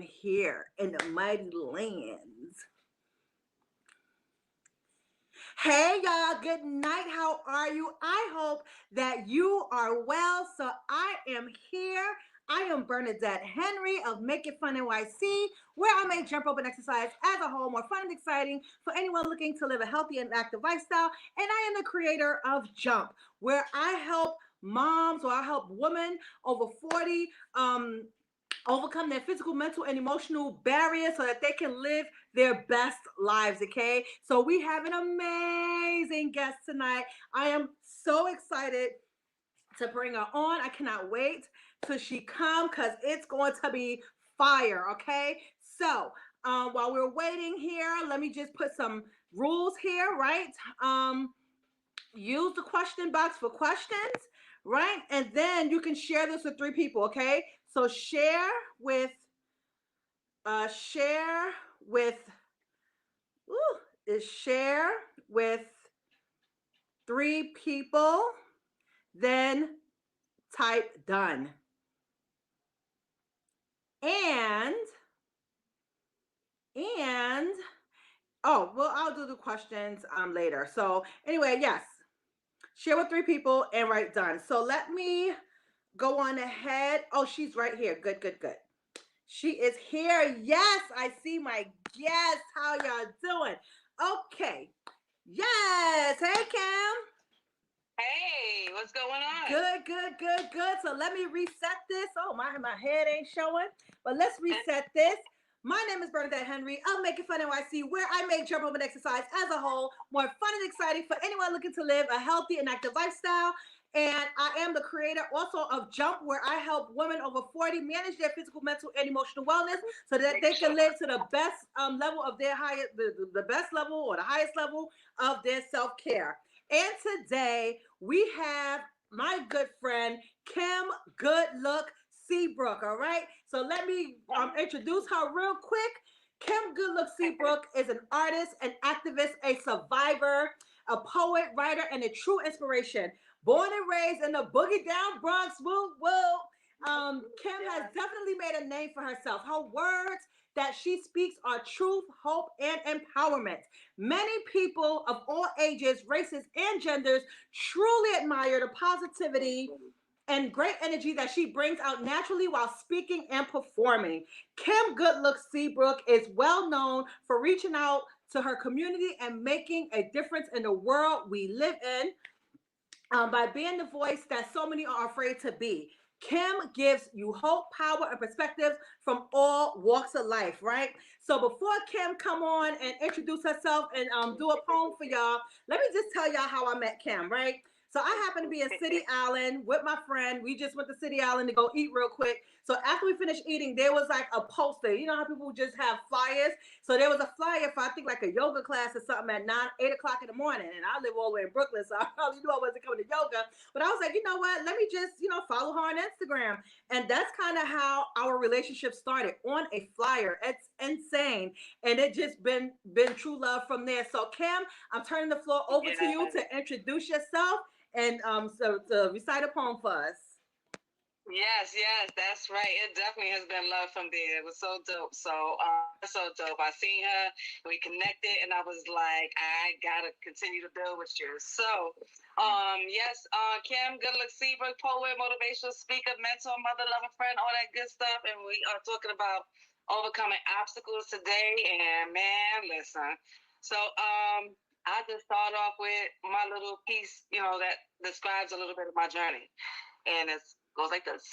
here in the mighty lands. Hey y'all, good night. How are you? I hope that you are well. So I am here. I am Bernadette Henry of Make It Fun NYC, where I make jump rope and exercise as a whole more fun and exciting for anyone looking to live a healthy and active lifestyle. And I am the creator of Jump, where I help moms or I help women over 40 overcome their physical, mental, and emotional barriers so that they can live their best lives. Okay, so we have an amazing guest tonight. I am so excited to bring her on. I cannot wait till she come because it's going to be fire. Okay, so while we're waiting here, let me just put some rules here, right? Use the question box for questions, right? And then you can share this with 3 people. Okay, so share with share with 3 people, then type done. And oh well, I'll do the questions later. So anyway, yes, share with 3 people and write done. So let me go on ahead. Oh, she's right here. Good. She is here. Yes, I see my guest. How y'all doing? Okay. Yes. Hey, Kim. Hey, what's going on? Good. So let me reset this. Oh, my head ain't showing, but let's reset this. My name is Bernadette Henry. I'll Make It Fun NYC, where I make jump rope and exercise as a whole more fun and exciting for anyone looking to live a healthy and active lifestyle. And I am the creator also of Jump, where I help women over 40 manage their physical, mental, and emotional wellness so that they can live to the best level of their highest, the best level or the highest level of their self-care. And today we have my good friend Kim Good Look Seabrook. All right, so let me introduce her real quick. Kim Good Look Seabrook is an artist, an activist, a survivor, a poet, writer, and a true inspiration. Born and raised in the Boogie Down Bronx, woo woo. Kim has definitely made a name for herself. Her words that she speaks are truth, hope, and empowerment. Many people of all ages, races, and genders truly admire the positivity and great energy that she brings out naturally while speaking and performing. Kim Goodlook Seabrook is well known for reaching out to her community and making a difference in the world we live in by being the voice that so many are afraid to be. Kim gives you hope, power, and perspectives from all walks of life, right? So before Kim come on and introduce herself and do a poem for y'all, let me just tell y'all how I met Kim, right? So I happen to be in City Island with my friend. We just went to City Island to go eat real quick. So after we finished eating, there was like a poster. You know how people just have flyers? So there was a flyer for I think like a yoga class or something at 8 o'clock in the morning. And I live all the way in Brooklyn, so I probably knew I wasn't coming to yoga. But I was like, you know what? Let me just, follow her on Instagram. And that's kind of how our relationship started on a flyer. It's insane. And it just been true love from there. So Kim, I'm turning the floor over to you to introduce yourself and so to recite a poem for us. Yes, that's right. It definitely has been love from there. It was so dope. So dope. I seen her, we connected, and I was like, I gotta continue to build with you. So, yes, Kim, good look, Seabrook, poet, motivational speaker, mentor, mother, lover, friend, all that good stuff, and we are talking about overcoming obstacles today. And man, listen. So, I just start off with my little piece, that describes a little bit of my journey. And it goes like this.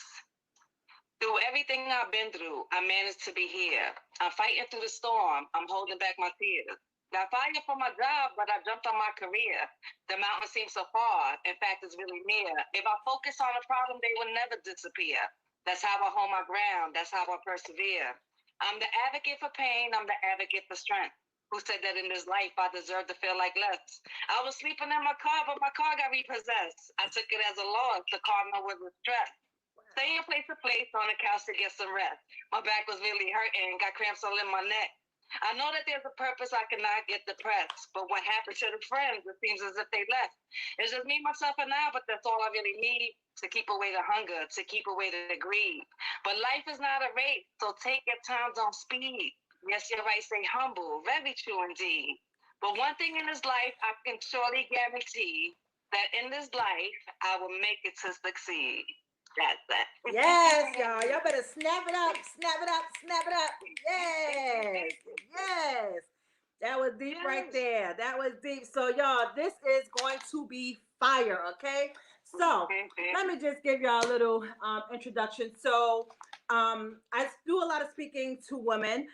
Through everything I've been through, I managed to be here. I'm fighting through the storm. I'm holding back my tears. Got fired for my job, but I jumped on my career. The mountain seems so far. In fact, it's really near. If I focus on a problem, they will never disappear. That's how I hold my ground. That's how I persevere. I'm the advocate for pain. I'm the advocate for strength. Who said that in this life I deserve to feel like less? I was sleeping in my car, but my car got repossessed. I took it as a loss. The karma was a stress. Staying place to place on the couch to get some rest. My back was really hurting, got cramps all in my neck. I know that there's a purpose. I cannot get depressed. But what happened to the friends? It seems as if they left. It's just me, myself, and I, but that's all I really need to keep away the hunger, to keep away the greed. But life is not a race, so take your time, don't speed. Yes, you're right, stay humble. Very true indeed. But one thing in this life, I can surely guarantee that in this life, I will make it to succeed. That's that. Yes, y'all. Y'all better snap it up, snap it up, snap it up. Yes, yes. That was deep right Yes. there. That was deep. So, y'all, this is going to be fire, okay? So, let me just give y'all a little introduction. So, I do a lot of speaking to women,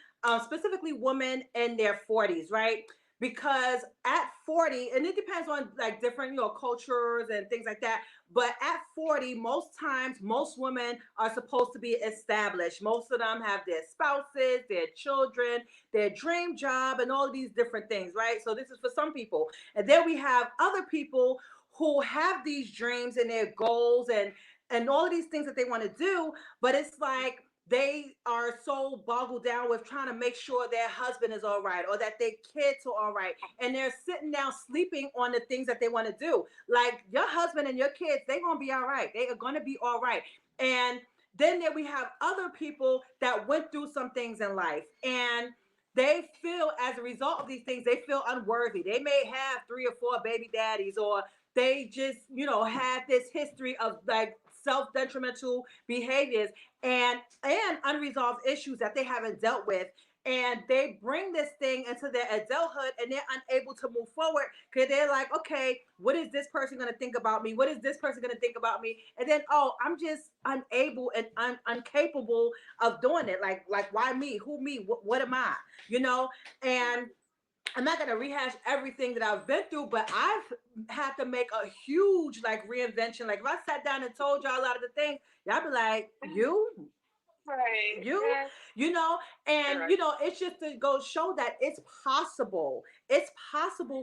specifically women in their 40s, right? Because at 40, and it depends on like different, cultures and things like that. But at 40, most times, most women are supposed to be established. Most of them have their spouses, their children, their dream job, and all of these different things, right? So this is for some people. And then we have other people who have these dreams and their goals and all of these things that they want to do, but it's like they are so boggled down with trying to make sure their husband is all right or that their kids are all right, and they're sitting down sleeping on the things that they want to do. Like your husband and your kids, they're gonna be all right. They are gonna be all right. And then there we have other people that went through some things in life, and they feel as a result of these things, they feel unworthy. They may have 3 or 4 baby daddies, or they just, had this history of like self-detrimental behaviors and unresolved issues that they haven't dealt with, and they bring this thing into their adulthood and they're unable to move forward because they're like, okay, what is this person going to think about me? What is this person going to think about me? And then, oh, I'm just unable and incapable of doing it. Like why me? Who me? What am I? And I'm not gonna rehash everything that I've been through, but I've had to make a huge like reinvention. Like if I sat down and told y'all a lot of the things, y'all be like, Right. you you know and Right. it's just to go show that it's possible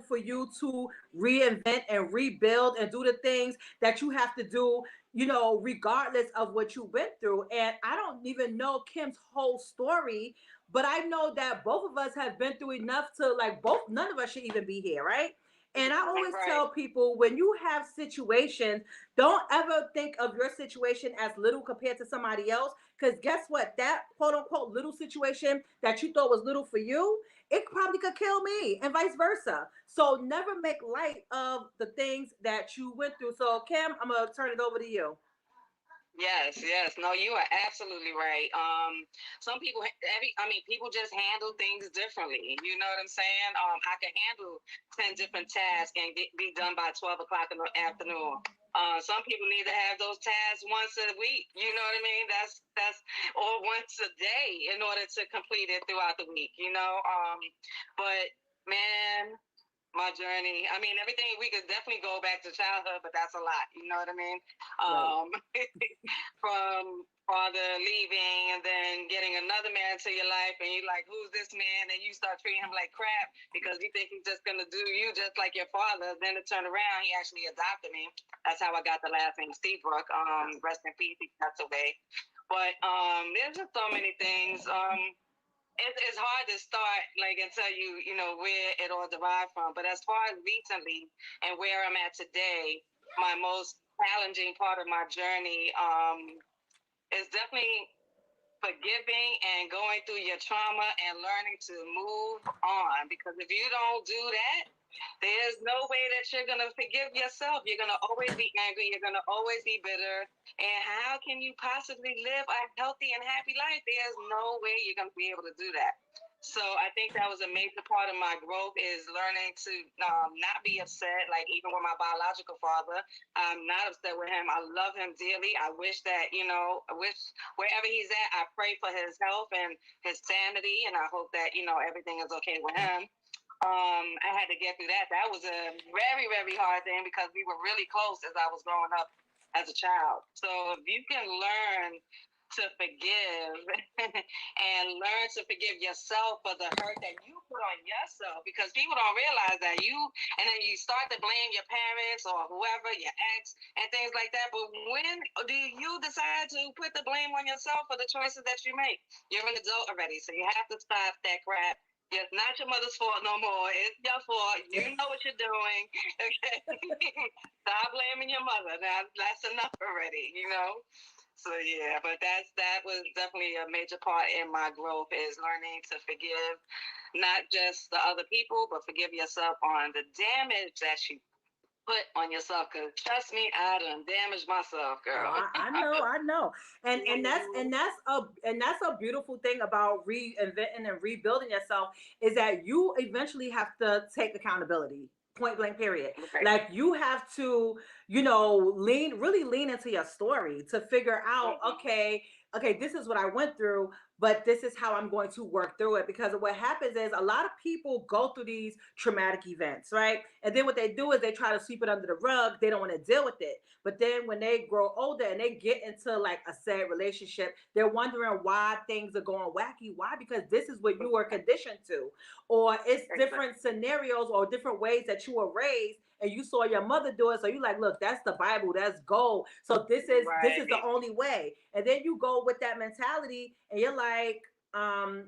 for you to reinvent and rebuild and do the things that you have to do, regardless of what you went through. And I don't even know Kim's whole story, but I know that both of us have been through enough to like both none of us should even be here, right? And I always Right. tell people, when you have situations, don't ever think of your situation as little compared to somebody else. Because guess what? That quote unquote little situation that you thought was little for you, it probably could kill me, and vice versa. So never make light of the things that you went through. So, Kim, I'm going to turn it over to you. Yes, yes. No, you are absolutely right. Some people, people just handle things differently. You know what I'm saying? I can handle 10 different tasks and be done by 12 o'clock in the afternoon. Some people need to have those tasks once a week. You know what I mean? That's or once a day in order to complete it throughout the week. But man, my journey. I mean, everything we could definitely go back to childhood, but that's a lot. You know what I mean? Right. From father leaving and then getting another man to your life, and you're like, who's this man? And you start treating him like crap because you think he's just gonna do you just like your father. Then to turn around, he actually adopted me. That's how I got the last name Seabrook. Rest in peace, he passed away. But there's just so many things. It's hard to start like and tell you, where it all derived from. But as far as recently and where I'm at today, my most challenging part of my journey is definitely forgiving and going through your trauma and learning to move on. Because if you don't do that, there's no way that you're going to forgive yourself. You're going to always be angry. You're going to always be bitter. And how can you possibly live a healthy and happy life? There's no way you're going to be able to do that. So I think that was a major part of my growth, is learning to not be upset. Like even with my biological father, I'm not upset with him. I love him dearly. I wish that, I wish wherever he's at, I pray for his health and his sanity. And I hope that, everything is okay with him. I had to get through that. That was a very, very hard thing because we were really close as I was growing up as a child. So if you can learn to forgive and learn to forgive yourself for the hurt that you put on yourself, because people don't realize that and then you start to blame your parents or whoever, your ex and things like that. But when do you decide to put the blame on yourself for the choices that you make? You're an adult already, so you have to stop that crap It's not your mother's fault no more. It's your fault. You know what you're doing. Okay. Stop blaming your mother. Now that's enough already, you know? So yeah, but that was definitely a major part in my growth is learning to forgive not just the other people, but forgive yourself on the damage that you put on yourself. Cause trust me, I done damaged myself, girl. Oh, I know, and that's a beautiful thing about reinventing and rebuilding yourself is that you eventually have to take accountability. Point blank, period. Okay. Like you have to, really lean into your story to figure out, okay, this is what I went through, but this is how I'm going to work through it. Because what happens is a lot of people go through these traumatic events, right? And then what they do is they try to sweep it under the rug. They don't want to deal with it. But then when they grow older and they get into like a sad relationship, they're wondering why things are going wacky. Why? Because this is what you were conditioned to, or it's different scenarios or different ways that you were raised and you saw your mother do it, so you like, look, that's the Bible, that's gold, so this is the only way. And then you go with that mentality and you're like,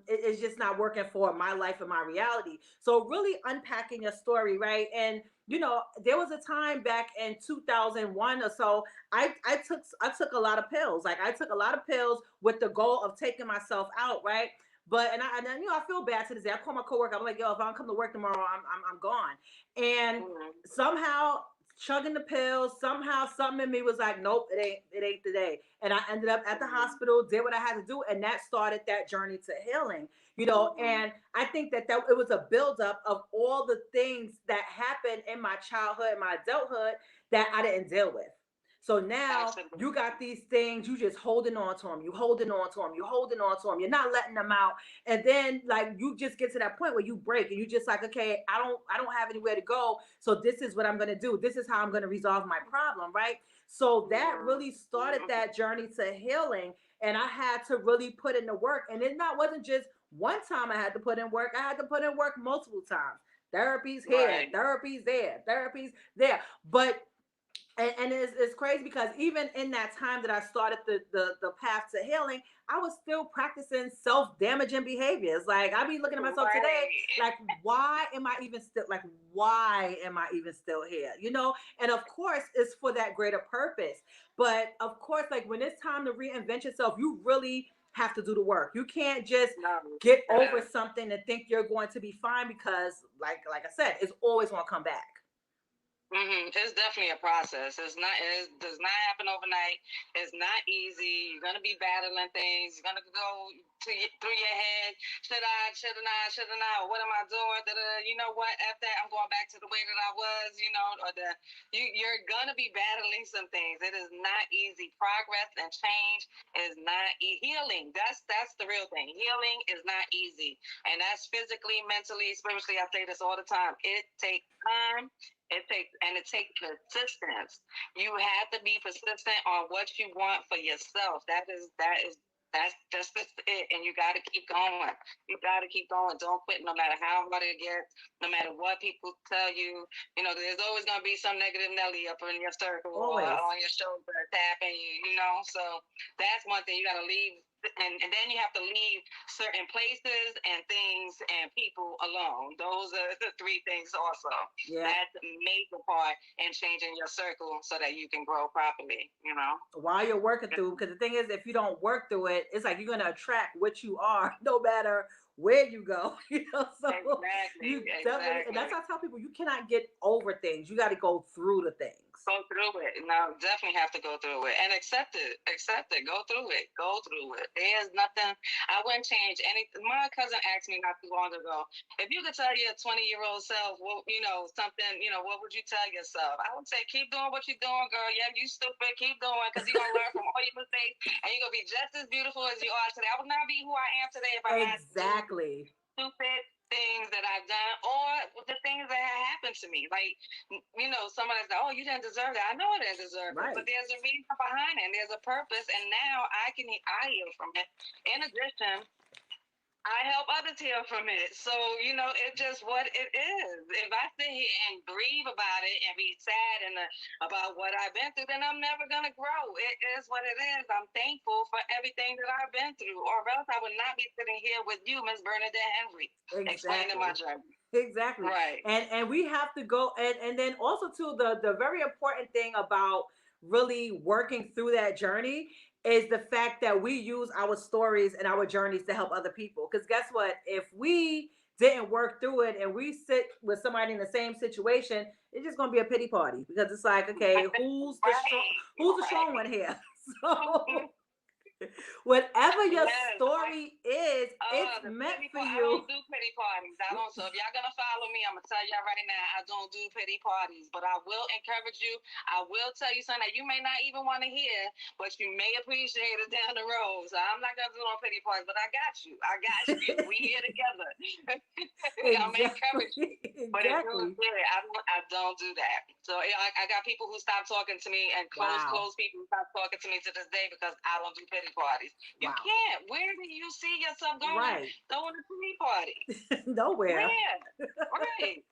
it's just not working for my life and my reality. So really unpacking your story, right? And there was a time back in 2001 or so, I took a lot of pills. Like I took a lot of pills with the goal of taking myself out, right? But I feel bad to this day. I call my coworker. I'm like, yo, if I don't come to work tomorrow, I'm gone. And somehow chugging the pills, somehow something in me was like, nope, it ain't today. And I ended up at the hospital, did what I had to do, and that started that journey to healing. And I think that it was a buildup of all the things that happened in my childhood, my adulthood, that I didn't deal with. So now you got these things, you just holding on to them, you holding on to them, you holding on to them, you're not letting them out. And then like you just get to that point where you break and you just like, okay, I don't have anywhere to go. So this is what I'm gonna do. This is how I'm gonna resolve my problem, right? So that really started that journey to healing. And I had to really put in the work. And it wasn't just one time I had to put in work, I had to put in work multiple times. Therapy's here, therapy's there, therapy's there. But and it's crazy because even in that time that I started the path to healing, I was still practicing self-damaging behaviors. Like I be looking at myself today, like why am I even still here? And of course it's for that greater purpose. But of course, like when it's time to reinvent yourself, you really have to do the work. You can't just get over something and think you're going to be fine because like I said, it's always going to come back. It's definitely a process. It does not happen overnight. It's not easy. You're gonna be battling things. You're gonna go through your head. Should I? Should I not? Should I not? What am I doing? You know what? After that, I'm going back to the way that I was. You're gonna be battling some things. It is not easy. Progress and change is not healing. That's the real thing. Healing is not easy, and that's physically, mentally, spiritually. I say this all the time. It takes time. It takes persistence. You have to be persistent on what you want for yourself. That's just it. And you got to keep going. You got to keep going. Don't quit no matter how hard it gets, no matter what people tell you. There's always going to be some negative Nelly up in your circle or on your shoulder tapping you, So that's one thing you got to leave. And then you have to leave certain places and things and people alone. Those are the three things also. Yeah. That's a major part in changing your circle so that you can grow properly, While you're working through, because the thing is, if you don't work through it, it's like you're going to attract what you are no matter where you go, So exactly. And that's how I tell people, you cannot get over things. You got to go through the things. Go through it. No, definitely have to go through it and accept it. Accept it. Go through it. Go through it. There's nothing. I wouldn't change anything. My cousin asked me not too long ago, if you could tell your 20-year-old self, well, something, what would you tell yourself? I would say, keep doing what you're doing, girl. Yeah, you stupid. Keep doing, because you're gonna learn from all your mistakes, and you're gonna be just as beautiful as you are today. I would not be who I am today if I had stupid things that I've done or the things that have happened to me. Like, somebody's like, oh, you didn't deserve that. I know I didn't deserve it, but there's a reason behind it. And there's a purpose. And now I heal from it. In addition, I help others heal from it. So, it's just what it is. If I sit here and grieve about it and be sad and about what I've been through, then I'm never going to grow. It is what it is. I'm thankful for everything that I've been through, or else I would not be sitting here with you, Miss Bernadette Henry, explaining my Exactly. journey. Exactly. Right. And we have to go, and then also too, the very important thing about really working through that journey is the fact that we use our stories and our journeys to help other people. Because guess what? If we didn't work through it and we sit with somebody in the same situation, it's just gonna be a pity party, because it's like, okay, who's the strong one here? So whatever your Yes. story is, it's The meant pity for I don't you. do pity parties. I don't. So if y'all gonna follow me, I'm gonna tell y'all right now, I don't do pity parties. But I will encourage you. I will tell you something that you may not even want to hear, but you may appreciate it down the road. So I'm not gonna do no pity parties, but I got you. I got you. We here together. I'm gonna encourage you. Exactly. But if you, Exactly. yeah, I don't do that. So yeah, I got people who stop talking to me, and Wow. close people who stop talking to me to this day because I don't do pity parties. You Wow. can't. Where do you see yourself going Right. throwing a pity party? Nowhere. Where? Right.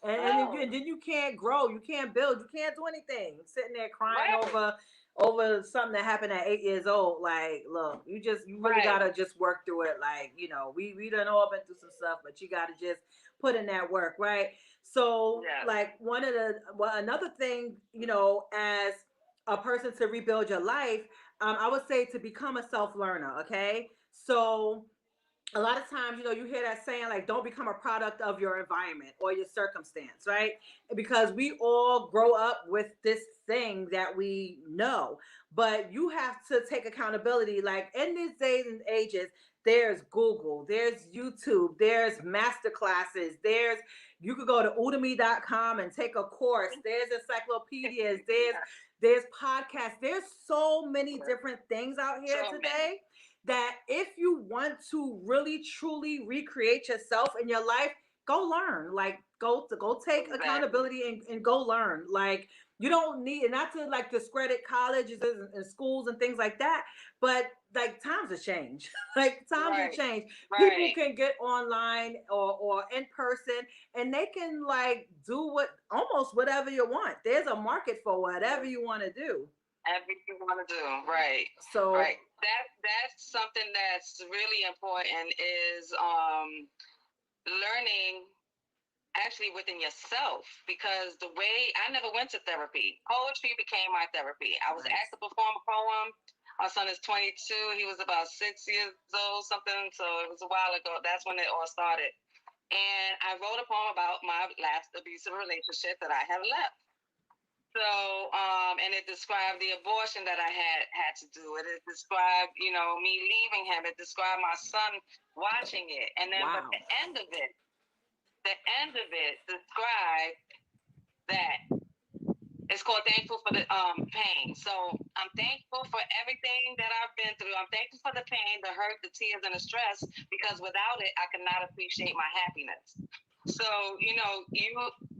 And No. then you can't grow, you can't build, you can't do anything. Sitting there crying Right. over something that happened at 8 years old. Like, look, you really Right. gotta just work through it. Like, we done all been through some stuff, but you gotta just put in that work, right? So, Yes. like, another thing, as a person to rebuild your life, I would say to become a self learner. Okay, so a lot of times, you hear that saying, like, don't become a product of your environment or your circumstance, right? Because we all grow up with this thing that we know, but you have to take accountability. Like, in these days and ages, there's Google, there's YouTube, there's master classes, you could go to udemy.com and take a course, there's encyclopedias, there's podcasts, there's so many different things out here So many. today that if you want to really truly recreate yourself in your life, go learn. Like, go take Exactly. accountability and go learn. Like, you don't need, not to like discredit colleges and schools and things like that, but like, times have changed. Like, times have Right. changed. People Right. can get online or in person, and they can like do almost whatever you want. There's a market for whatever you want to do. Everything you want to do. Right. So Right. That's something that's really important is learning actually within yourself, because the way I never went to therapy. Poetry became my therapy. I was asked nice. to perform a poem. My son is 22. He was about 6 years old, something. So it was a while ago. That's when it all started. And I wrote a poem about my last abusive relationship that I had left. So, and it described the abortion that I had to do. It described, me leaving him. It described my son watching it, and then, but Wow. the end of it described that it's called Thankful for the Pain. So I'm thankful for everything that I've been through. I'm thankful for the pain, the hurt, the tears, and the stress, because without it, I could not appreciate my happiness. So, you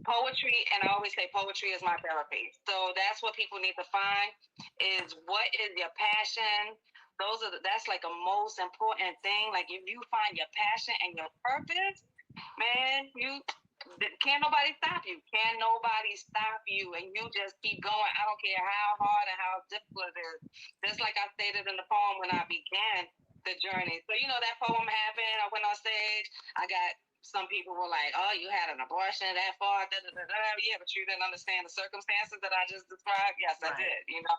poetry, and I always say poetry is my therapy. So that's what people need to find is what is your passion. That's like a most important thing. Like, if you find your passion and your purpose, man, you can't nobody stop you. Can't nobody stop you, and you just keep going. I don't care how hard and how difficult it is. Just like I stated in the poem when I began the journey. So that poem happened. I went on stage. I got some people were like, "Oh, you had an abortion that far?" Da, da, da, da. Yeah, but you didn't understand the circumstances that I just described. Yes, I Right. did.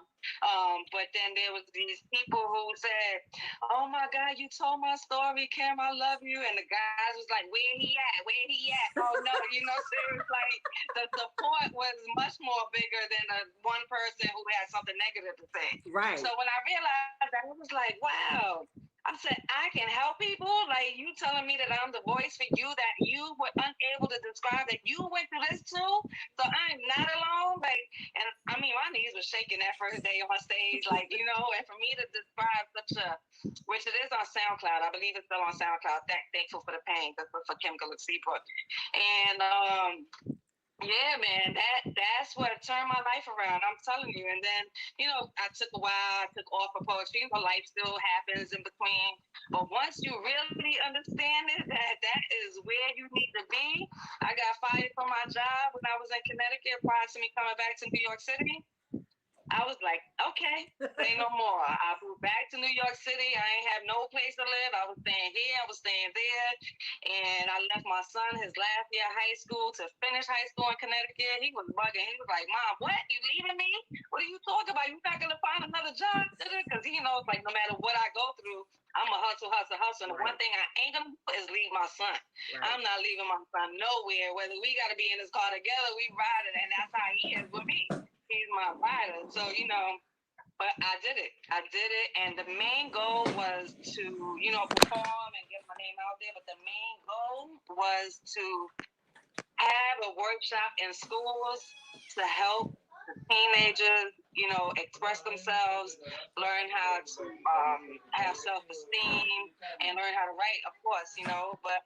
But then there was these people who said, "Oh my God, you told my story, Kim. I love you." And the guys was like, "Where he at? Where he at?" Oh no, so it was like the support was much more bigger than the one person who had something negative to say. Right. So when I realized that, it was like, wow. I said, I can help people. Like, you telling me that I'm the voice for you, that you were unable to describe, that you went through this too. So I'm not alone. Like, and I mean, my knees were shaking that first day on stage, like, and for me to describe which it is on SoundCloud. I believe it's still on SoundCloud. Thankful for the pain. That's for Kim Seabrook. And yeah, man, that's what turned my life around. I'm telling you. And then, I took a while. I took off for poetry. Life still happens in between. But once you really understand back to New York City, I was like, okay, say no more. I moved back to New York City. I ain't have no place to live. I was staying here. I was staying there. And I left my son his last year of high school to finish high school in Connecticut. He was bugging. He was like, Mom, what? You leaving me? What are you talking about? You not going to find another job? Because he knows, like, no matter what I go through, I'm a hustle. And the one thing I ain't going to do is leave my son. I'm not leaving my son nowhere. Whether we got to be in this car together, we ride it. And that's how he is with me. He's my rider. So, but I did it. And the main goal was to, perform and get my name out there. But the main goal was to have a workshop in schools to help the teenagers, express themselves, learn how to have self-esteem, and learn how to write, of course, But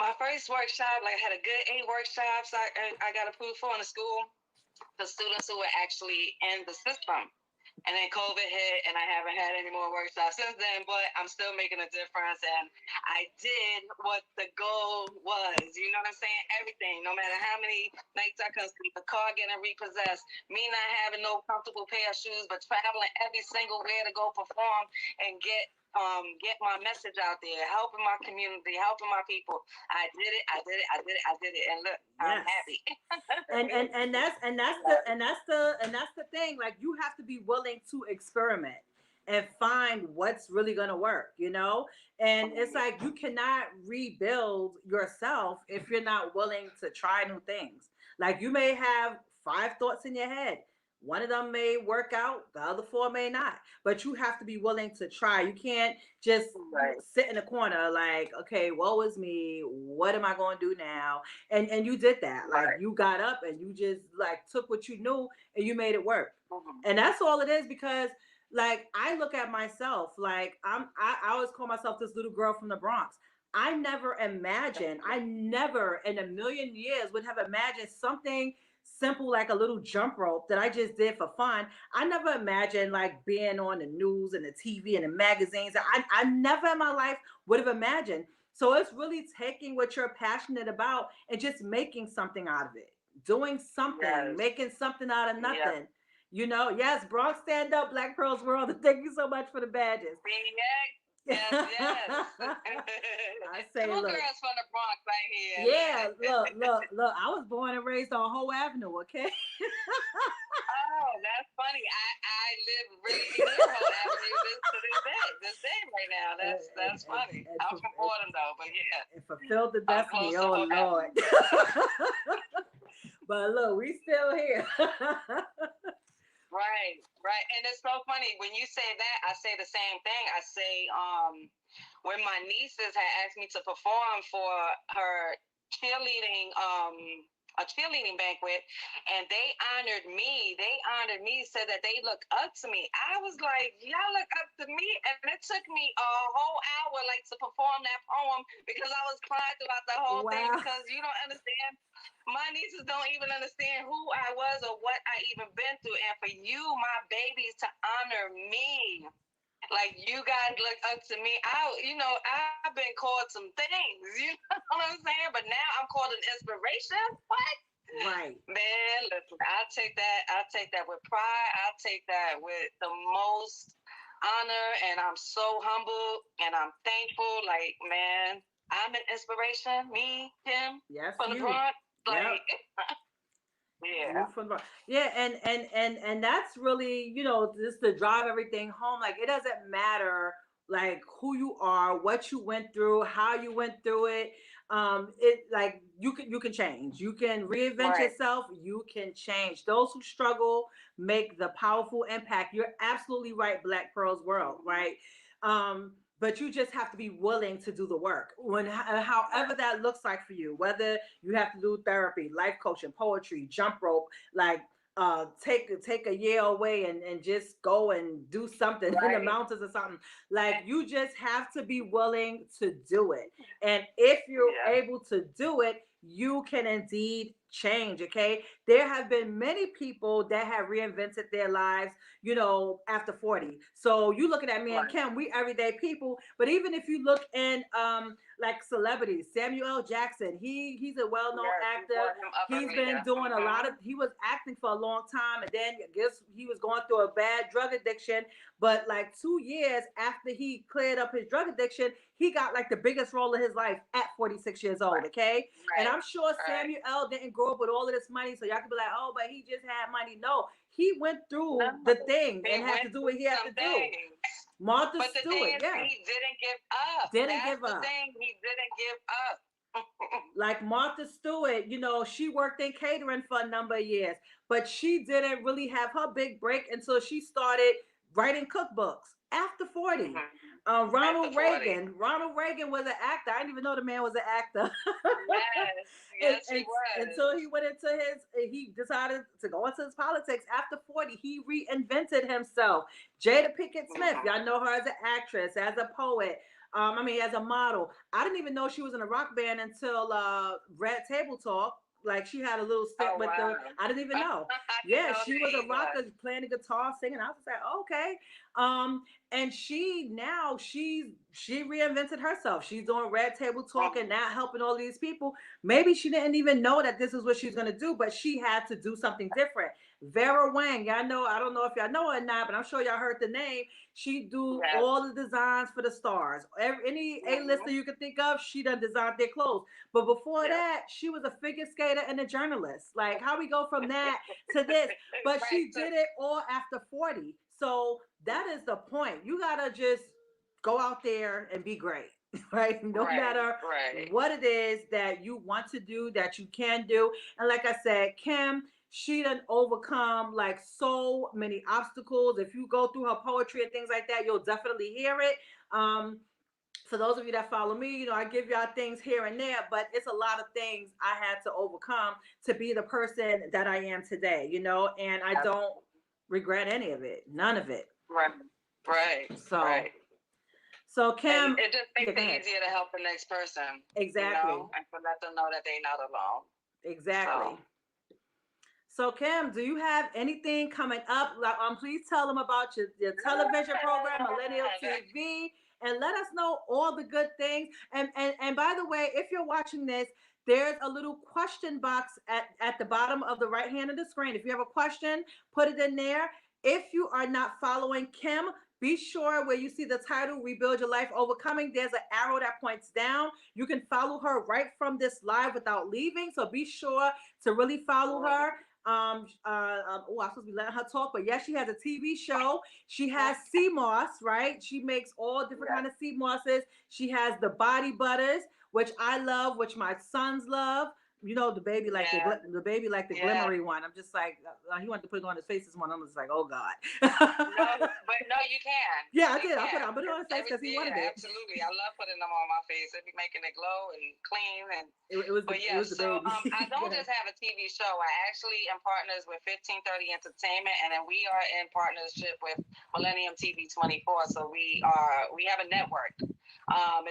my first workshop, like I had a good 8 workshops I got approved for in the school for students who were actually in the system. And then COVID hit, and I haven't had any more workshops since then, but I'm still making a difference. And I did what the goal was. You know what I'm saying? Everything, no matter how many nights I can sleep, the car getting repossessed, me not having no comfortable pair of shoes, but traveling every single where to go perform and get my message out there, helping my community, helping my people. I did it. And look, I'm happy. That's the thing. Like, you have to be willing to experiment and find what's really gonna work, And it's like, you cannot rebuild yourself if you're not willing to try new things. Like, you may have 5 thoughts in your head. One of them may work out, the other 4 may not. But you have to be willing to try. You can't just sit in a corner like, okay, woe is me. What am I going to do now? And you did that. Like, you got up and you just like took what you knew and you made it work. And that's all it is, because like, I look at myself, like I always call myself this little girl from the Bronx. I never in a million years would have imagined something simple like a little jump rope that I just did for fun. I never imagined like being on the news and the TV and the magazines. I never in my life would have imagined. So it's really taking what you're passionate about and just making something out of it, doing something, making something out of nothing. Yes, Bronx stand up, Black Pearls World. Thank you so much for the badges. Yes. I say, look, girls from the Bronx right here. Yeah, look. I was born and raised on Whole Avenue, okay? Oh, that's funny. I live really near Whole Avenue this day right now. That's funny. I'm from Fordham though, but yeah. It fulfilled the destiny. Oh Lord. But look, we still here. Right. And it's so funny. When you say that, I say the same thing. I say, when my nieces had asked me to perform for her cheerleading, a cheerleading banquet, and they honored me, said that they look up to me. I was like, y'all look up to me? And it took me a whole hour, like, to perform that poem, because I was crying throughout the whole thing, because you don't understand. My nieces don't even understand who I was or what I even been through. And for you, my babies, to honor me, like, you guys look up to me. I've been called some things, you know what I'm saying? But now I'm called an inspiration. What? Right. Man, listen, I'll take that with pride. I'll take that with the most honor. And I'm so humble and I'm thankful. Like, man, I'm an inspiration. Me, him, from the Bronx. Like, and that's really, just to drive everything home. Like, it doesn't matter like who you are, what you went through, how you went through it. You can change. You can reinvent yourself. You can change. Those who struggle make the powerful impact. You're absolutely right, Black Pearls World, right? But you just have to be willing to do the work, however that looks like for you, whether you have to do therapy, life coaching, poetry, jump rope, like take a year away and just go and do something in the mountains or something. Like, you just have to be willing to do it. And if you're able to do it, you can indeed change. Okay, there have been many people that have reinvented their lives, you know, after 40. So you looking at me and Right. Kim, we everyday people. But even if you look in like celebrities, Samuel L. Jackson, he's a well-known Yes, you actor. brought him up He's been earlier. doing a lot of, he was acting for a long time, and then I guess he was going through a bad drug addiction. But like 2 years after he cleared up his drug addiction, he got like the biggest role of his life at 46 years old. Right. Okay. And Right. I'm sure Right. Samuel L. didn't grow up with all of this money. So y'all could be like, oh, but he just had money. No, he went No, through the thing he and had to went do what through he had some to do. things. Martha But the thing Stewart, is, yeah, he didn't give up. didn't That's give the up. thing. He didn't give up. Like Martha Stewart, you know, she worked in catering for a number of years, but she didn't really have her big break until she started writing cookbooks after 40. Mhm. After 40. Ronald Reagan was an actor. I didn't even know the man was an actor. Yes. and, Yes, he and was. until he went into he decided to go into his politics after 40. He reinvented himself. Jada Pinkett Smith, Mhm. y'all know her as an actress, as a poet. I mean, as a model. I didn't even know she was in a rock band until Red Table Talk. Like she had a little stint Oh, with the. wow. I didn't even know. I didn't Yeah, know she that was a either. rocker, playing the guitar, singing. I was just like, okay. And she reinvented herself. She's doing Red Table Talk and Mhm. now helping all these people. Maybe she didn't even know that this is what she's gonna do, but she had to do something different. Vera Wang, y'all know. I don't know if y'all know her or not, but I'm sure y'all heard the name. She do Yes. all the designs for the stars. Any A-lister Mhm. you could think of, she done designed their clothes. But before Yes. that, she was a figure skater and a journalist. Like how we go from that to this? But Right. she did it all after 40. So that is the point. You gotta just go out there and be great, right? No Right. matter Right. what it is that you want to do, that you can do. And like I said, Kim, she done overcome like so many obstacles. If you go through her poetry and things like that, you'll definitely hear it. Um, for those of you that follow me, you know, I give y'all things here and there, but it's a lot of things I had to overcome to be the person that I am today, you know, and I don't regret any of it, none of it. Right. Right. So, Right. so And Kim, it just yeah, makes go it ahead. easier to help the next person, Exactly, and to let them know that they're not alone. exactly. So, So Kim, do you have anything coming up? Like, please tell them about your television program, Millennial TV, and let us know all the good things. And by the way, if you're watching this, there's a little question box at the bottom of the right hand of the screen. If you have a question, put it in there. If you are not following Kim, be sure where you see the title Rebuild Your Life Overcoming, there's an arrow that points down. You can follow her right from this live without leaving. So be sure to really follow her. Oh, I'm supposed to be letting her talk, but yes, she has a TV show. She has sea moss, right? She makes all different yeah. kind of sea mosses. She has the body butters, which I love, which my sons love. You know, the baby like Yeah. the baby like the Yeah. glimmery one. I'm just like he wanted to put it on his face this morning. I'm just like, oh God. No, but no, you can. Yeah, I You did. can. I put it on his face because he wanted Yeah, it. absolutely. I love putting them on my face. It be making it glow and clean. And but It yeah, was the so baby. I don't just have a TV show. I actually am partners with 1530 Entertainment, and then we are in partnership with Millennium TV 24. So we have a network.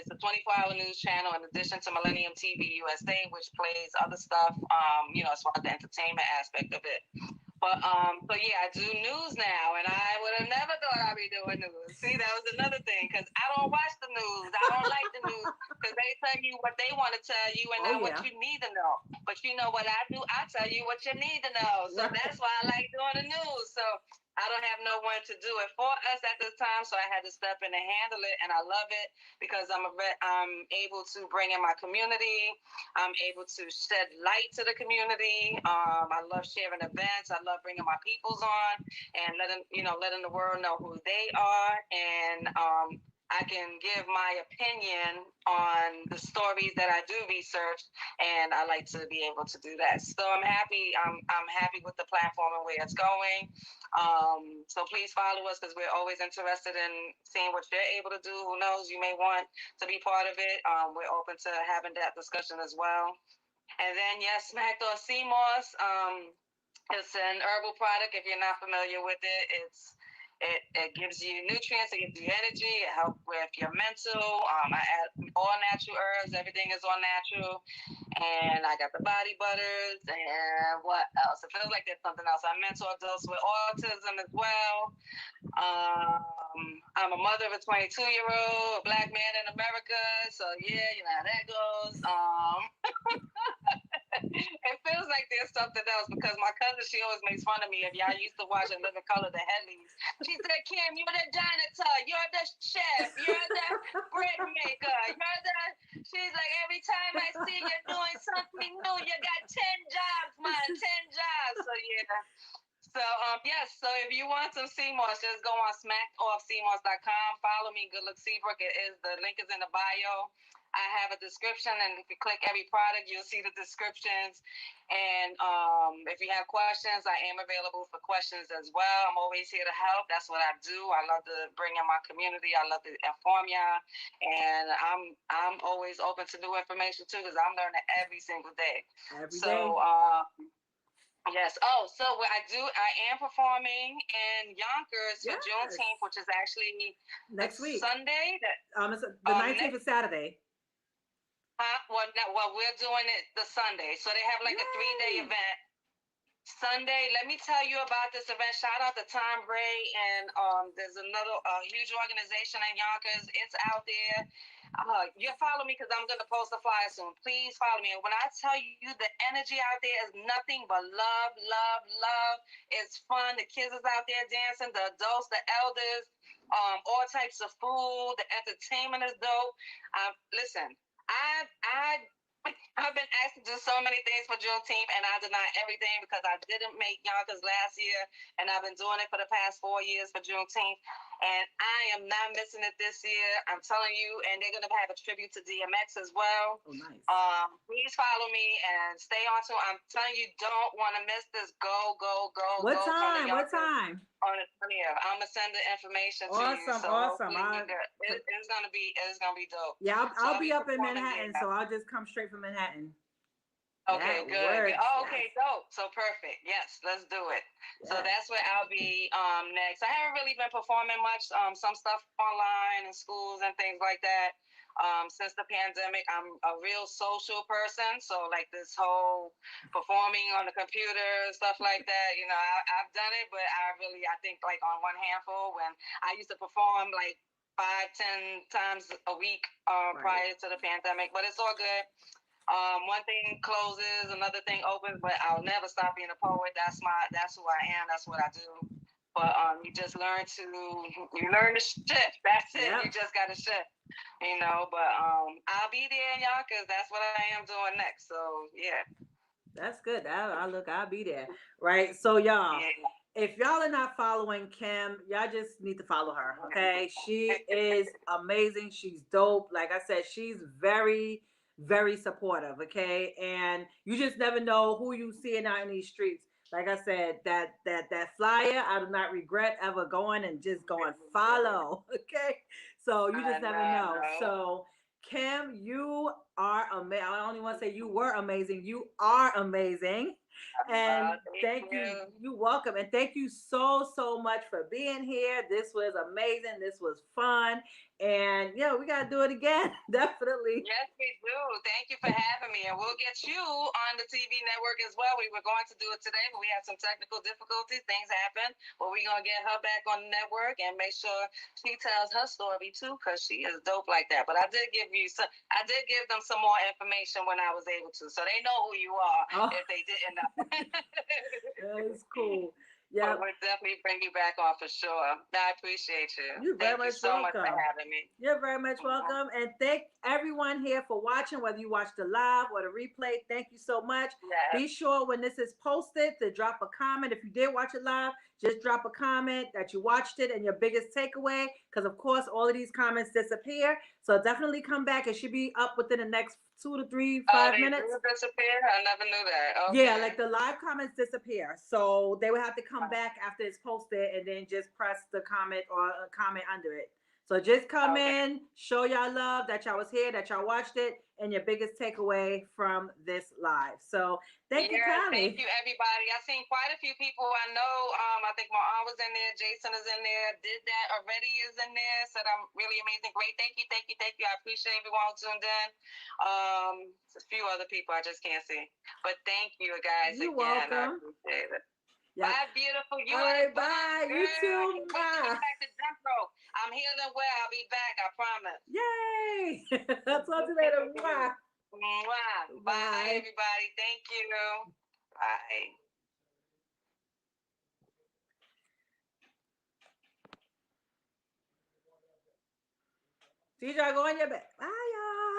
It's a 24-hour news channel in addition to Millennium TV USA, which plays other stuff. As far as the entertainment aspect of it. But so yeah, I do news now, and I would have never thought I'd be doing news. See, that was another thing, because I don't watch the news. I don't like the news because they tell you what they want to tell you and not what you need to know. But you know what I do? I tell you what you need to know. So that's why I like doing the news. So I don't have no one to do it for us at this time, so I had to step in and handle it, and I love it because I'm able to bring in my community. I'm able to shed light to the community. I love sharing events. I love bringing my peoples on and letting the world know who they are. And I can give my opinion on the stories that I do research, and I like to be able to do that. So I'm happy. I'm happy with the platform and where it's going. So please follow us because we're always interested in seeing what you're able to do. Who knows? You may want to be part of it. We're open to having that discussion as well. And then yes, Smacked Off Seamoss. It's an herbal product. If you're not familiar with it, it gives you nutrients, it gives you energy, it helps with your mental. I add all natural herbs, everything is all natural. And I got the body butters, and what else? It feels like there's something else. I mentor adults with autism as well. I'm a mother of a 22-year-old, a Black man in America. So yeah, you know how that goes. It feels like there's something else because my cousin, she always makes fun of me. If y'all used to watch In Living Color, the Headleys, she said, Kim, you're the janitor, you're the chef, you're the bread maker, you're the... She's like, every time I see you doing something new, you got 10 jobs, man, 10 jobs. So yeah. So yes, so if you want some Seamoss, just go on smackedoffseamoss.com. Follow me, Good Look Seabrook. The link is in the bio. I have a description, and if you click every product, you'll see the descriptions. And if you have questions, I am available for questions as well. I'm always here to help. That's what I do. I love to bring in my community. I love to inform y'all, and I'm always open to new information too, because I'm learning every single day. Every day. Yes. Oh, so what I do, I am performing in Yonkers for Yes. Juneteenth, which is actually next week. Sunday. It's the 19th is Saturday. Well, we're doing it the Sunday. So they have like a 3-day event. Sunday, let me tell you about this event. Shout out to Tom Gray, and there's another huge organization in Yonkers. It's out there. You follow me because I'm going to post a flyer soon. Please follow me. And when I tell you the energy out there is nothing but love, love, love. It's fun. The kids is out there dancing, the adults, the elders, all types of food. The entertainment is dope. Listen, I've been asked to do so many things for Juneteenth, and I denied everything because I didn't make Yonkers last year, and I've been doing it for the past 4 years for Juneteenth, and I am not missing it this year. I'm telling you, and they're going to have a tribute to DMX as well. Oh, nice. Please follow me and stay on to. I'm telling you, don't want to miss this. Go, go, go. What go time? What time? On the 20th. I'm gonna send the information to you. So awesome. It's gonna be dope. Yeah, I'll be up in Manhattan, so I'll just come straight from Manhattan. Okay, good. Oh, okay, dope. So perfect. Yes, let's do it. Yes. So that's where I'll be next. I haven't really been performing much. Some stuff online in schools and things like that. Since the pandemic, I'm a real social person. So like this whole performing on the computer, stuff like that, you know, I've done it, but I think like on one handful when I used to perform like 5-10 times a week prior to the pandemic, but it's all good. One thing closes, another thing opens, but I'll never stop being a poet. That's who I am. That's what I do. But you just learn to shift. That's it. Yep. You just got to shift, you know. But I'll be there in Yonkers. That's what I am doing next. So yeah. That's good. I'll be there. Right. So y'all, if y'all are not following Kim, y'all just need to follow her. Okay. She is amazing. She's dope. Like I said, she's very, very supportive. Okay. And you just never know who you seeing out in these streets. Like I said, that flyer, I do not regret ever going and just going follow. Okay. So you just never know. So Kim, you are amazing. I don't even want to say you were amazing. You are amazing. And thank you. You're welcome. And thank you so much for being here. This was amazing. This was fun. And yeah, we got to do it again. Definitely. Yes, we do. Thank you for having me. And we'll get you on the TV network as well. We were going to do it today, but we had some technical difficulties. Things happen. But we're going to get her back on the network and make sure she tells her story too, because she is dope like that. But I did give them some more information when I was able to. So they know who you are if they didn't know. That's cool. Yeah, we'll definitely bring you back on for sure. I appreciate you. You're very much so welcome. much for having me. You're very much welcome. And thank everyone here for watching, whether you watch the live or the replay. Thank you so much. Yes. Be sure when this is posted to drop a comment. If you did watch it live, just drop a comment that you watched it and your biggest takeaway, because of course all of these comments disappear. So definitely come back. It should be up within the next 2 to 3, 5 minutes. Disappear? I never knew that. Okay. Yeah, like the live comments disappear. So they would have to come back after it's posted and then just press the comment or comment under it. So just come Okay. in, show y'all love that y'all was here, that y'all watched it, and your biggest takeaway from this live. So thank you, Yes, thank Connie. you, everybody. I seen quite a few people I know. I think my aunt was in there. Jason is in there. Did that already is in there. Said I'm really amazing. Great. Thank you, thank you, thank you. I appreciate everyone who tuned in. A few other people I just can't see. But thank you guys You're again. I welcome. appreciate it. Yeah. Bye, beautiful. You All are right, the bomb, bye. girl. You too. Can't wait to get back to jump rope. I'm healing well. I'll be back. I promise. Yay. I'll talk to you later. Mwah. Mwah. Bye, Bye. everybody. Thank you. Bye. TJ, go on your back. Bye, y'all.